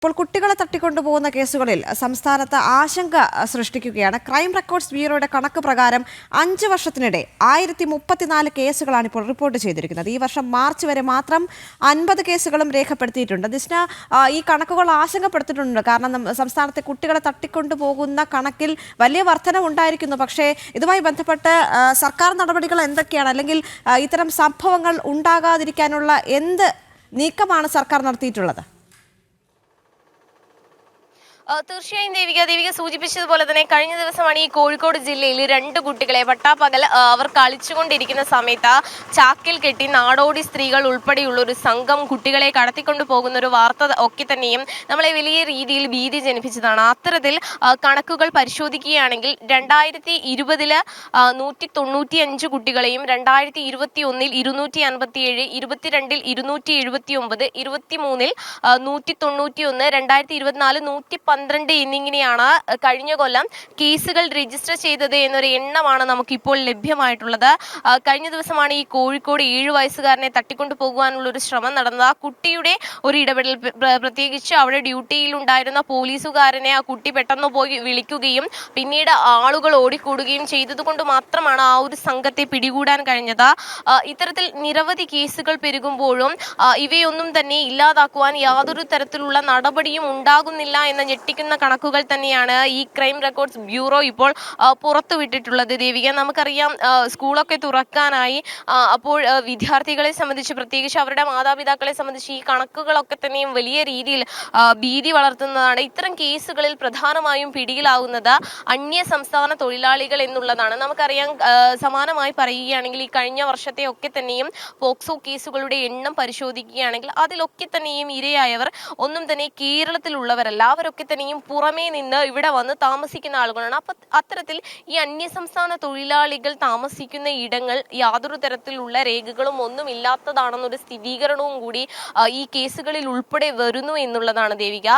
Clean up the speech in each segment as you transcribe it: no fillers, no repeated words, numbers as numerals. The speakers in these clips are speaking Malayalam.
ഇപ്പോൾ കുട്ടികളെ തട്ടിക്കൊണ്ടുപോകുന്ന കേസുകളിൽ സംസ്ഥാനത്ത് ആശങ്ക സൃഷ്ടിക്കുകയാണ്. ക്രൈം റെക്കോർഡ്സ് ബ്യൂറോയുടെ കണക്ക് പ്രകാരം 5 വർഷത്തിനിടെ 1034 കേസുകളാണ് ഇപ്പോൾ റിപ്പോർട്ട് ചെയ്തിരിക്കുന്നത്. ഈ വർഷം മാർച്ച് വരെ മാത്രം 50 കേസുകളും രേഖപ്പെടുത്തിയിട്ടുണ്ട്. ദിസ്ന, ഈ കണക്കുകൾ ആശങ്കപ്പെടുത്തിയിട്ടുണ്ട്. കാരണം സംസ്ഥാനത്തെ കുട്ടികളെ തട്ടിക്കൊണ്ടുപോകുന്ന കണക്കിൽ വലിയ വർധനവുണ്ടായിരിക്കുന്നു. പക്ഷേ ഇതുമായി ബന്ധപ്പെട്ട് സർക്കാർ നടപടികൾ എന്തൊക്കെയാണ്, അല്ലെങ്കിൽ ഇത്തരം സംഭവങ്ങൾ ഉണ്ടാകാതിരിക്കാനുള്ള എന്ത് നീക്കമാണ് സർക്കാർ നടത്തിയിട്ടുള്ളത്? തീർച്ചയായും ദേവിക സൂചിപ്പിച്ചതുപോലെ തന്നെ കഴിഞ്ഞ ദിവസമാണ് ഈ കോഴിക്കോട് ജില്ലയിൽ 2 കുട്ടികളെ പട്ടാപ്പകൽ അവർ കളിച്ചുകൊണ്ടിരിക്കുന്ന സമയത്ത് ചാക്കിൽ കെട്ടി നാടോടി സ്ത്രീകൾ ഉൾപ്പെടെയുള്ള ഒരു സംഘം കുട്ടികളെ കടത്തിക്കൊണ്ടു പോകുന്ന ഒരു വാർത്ത ഒക്കെ തന്നെയും നമ്മളെ വലിയ രീതിയിൽ ഭീതി ജനിപ്പിച്ചതാണ്. അത്തരത്തിൽ കണക്കുകൾ പരിശോധിക്കുകയാണെങ്കിൽ 2020 195 കുട്ടികളെയും 2021 257, 22 279, 23 191, 2024 112 എന്നിങ്ങനെയാണ് കഴിഞ്ഞ കൊല്ലം കേസുകൾ രജിസ്റ്റർ ചെയ്തത് എന്നൊരു എണ്ണമാണ് നമുക്കിപ്പോൾ ലഭ്യമായിട്ടുള്ളത്. കഴിഞ്ഞ ദിവസമാണ് ഈ കോഴിക്കോട് 7 വയസ്സുകാരനെ തട്ടിക്കൊണ്ടു പോകുവാനുള്ള ഒരു ശ്രമം നടന്നത്. ആ കുട്ടിയുടെ ഒരു ഇടപെടൽ, പ്രത്യേകിച്ച് അവിടെ ഡ്യൂട്ടിയിൽ ഉണ്ടായിരുന്ന പോലീസുകാരനെ ആ കുട്ടി പെട്ടെന്ന് പോയി വിളിക്കുകയും പിന്നീട് ആളുകൾ ഓടിക്കൂടുകയും ചെയ്തതുകൊണ്ട് മാത്രമാണ് ആ ഒരു സംഘത്തെ പിടികൂടാൻ കഴിഞ്ഞത്. ഇത്തരത്തിൽ നിരവധി കേസുകൾ പെരുകുമ്പോഴും ഇവയൊന്നും തന്നെ ഇല്ലാതാക്കുവാൻ യാതൊരു തരത്തിലുള്ള നടപടിയും ഉണ്ടാകുന്നില്ല എന്ന ഞെട്ടിക്കുന്ന കണക്കുകൾ തന്നെയാണ് ഈ ക്രൈം റെക്കോർഡ്സ് ബ്യൂറോ ഇപ്പോൾ പുറത്തുവിട്ടിട്ടുള്ളത്. ദേവിക, നമുക്കറിയാം സ്കൂളൊക്കെ തുറക്കാനായി. അപ്പോൾ വിദ്യാർത്ഥികളെ സംബന്ധിച്ച്, പ്രത്യേകിച്ച് അവരുടെ മാതാപിതാക്കളെ സംബന്ധിച്ച് ഈ കണക്കുകളൊക്കെ തന്നെയും വലിയ രീതിയിൽ ഭീതി വളർത്തുന്നതാണ്. ഇത്തരം കേസുകളിൽ പ്രധാനമായും പിടിയിലാവുന്നത് അന്യ സംസ്ഥാന തൊഴിലാളികൾ എന്നുള്ളതാണ്. നമുക്കറിയാം, സമാനമായി പറയുകയാണെങ്കിൽ ഈ കഴിഞ്ഞ വർഷത്തെ ഒക്കെ തന്നെയും പോക്സോ കേസുകളുടെ എണ്ണം പരിശോധിക്കുകയാണെങ്കിൽ അതിലൊക്കെ തന്നെയും ഇരയായവർ ഒന്നും തന്നെ കേരളത്തിലുള്ളവരല്ല. അവരൊക്കെ തന്നെയും പുറമേ നിന്ന് ഇവിടെ വന്ന് താമസിക്കുന്ന ആളുകളാണ്. അപ്പൊ അത്തരത്തിൽ ഈ അന്യസംസ്ഥാന തൊഴിലാളികൾ താമസിക്കുന്ന ഇടങ്ങൾ യാതൊരു തരത്തിലുള്ള രേഖകളും ഒന്നും ഇല്ലാത്തതാണെന്നൊരു സ്ഥിരീകരണവും കൂടി ഈ കേസുകളിൽ ഉൾപ്പെടെ വരുന്നു എന്നുള്ളതാണ് ദേവിക.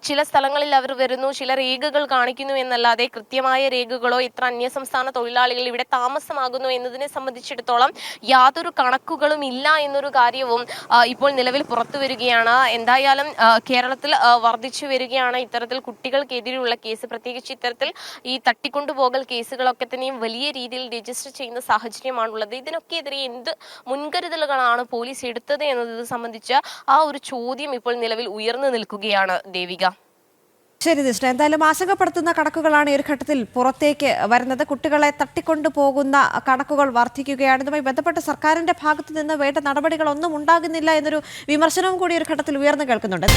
ചില സ്ഥലങ്ങളിൽ അവർ വരുന്നു, ചില രേഖകൾ കാണിക്കുന്നു എന്നല്ലാതെ കൃത്യമായ രേഖകളോ എത്ര അന്യസംസ്ഥാന തൊഴിലാളികൾ ഇവിടെ താമസമാകുന്നു എന്നതിനെ സംബന്ധിച്ചിടത്തോളം യാതൊരു കണക്കുകളും ഇല്ല എന്നൊരു കാര്യവും ഇപ്പോൾ നിലവിൽ പുറത്തു വരികയാണ്. എന്തായാലും കേരളത്തിൽ വർദ്ധിച്ചു വരികയാണ് ഇത്തരത്തിൽ കുട്ടികൾക്കെതിരെയുള്ള കേസ്. പ്രത്യേകിച്ച് ഇത്തരത്തിൽ ഈ തട്ടിക്കൊണ്ടുപോകൽ കേസുകളൊക്കെ തന്നെയും വലിയ രീതിയിൽ രജിസ്റ്റർ ചെയ്യുന്ന സാഹചര്യമാണുള്ളത്. ഇതിനൊക്കെ എതിരെ എന്ത് മുൻകരുതലുകളാണ് പോലീസ് എടുത്തത് എന്നത് സംബന്ധിച്ച് ആ ഒരു ചോദ്യം ഇപ്പോൾ നിലവിൽ ഉയർന്നു നിൽക്കുകയാണ് ദേവിക. ശരി ദിഷ്ണ, എന്തായാലും ആശങ്കപ്പെടുത്തുന്ന കണക്കുകളാണ് ഈ ഒരു ഘട്ടത്തിൽ പുറത്തേക്ക് വരുന്നത്. കുട്ടികളെ തട്ടിക്കൊണ്ടു പോകുന്ന കണക്കുകൾ വർദ്ധിക്കുകയാണ്. ഇതുമായി ബന്ധപ്പെട്ട് സർക്കാരിന്റെ ഭാഗത്തു നിന്ന് വേണ്ട നടപടികളൊന്നും ഉണ്ടാകുന്നില്ല എന്നൊരു വിമർശനവും കൂടി ഒരു ഘട്ടത്തിൽ ഉയർന്നു കേൾക്കുന്നുണ്ട്.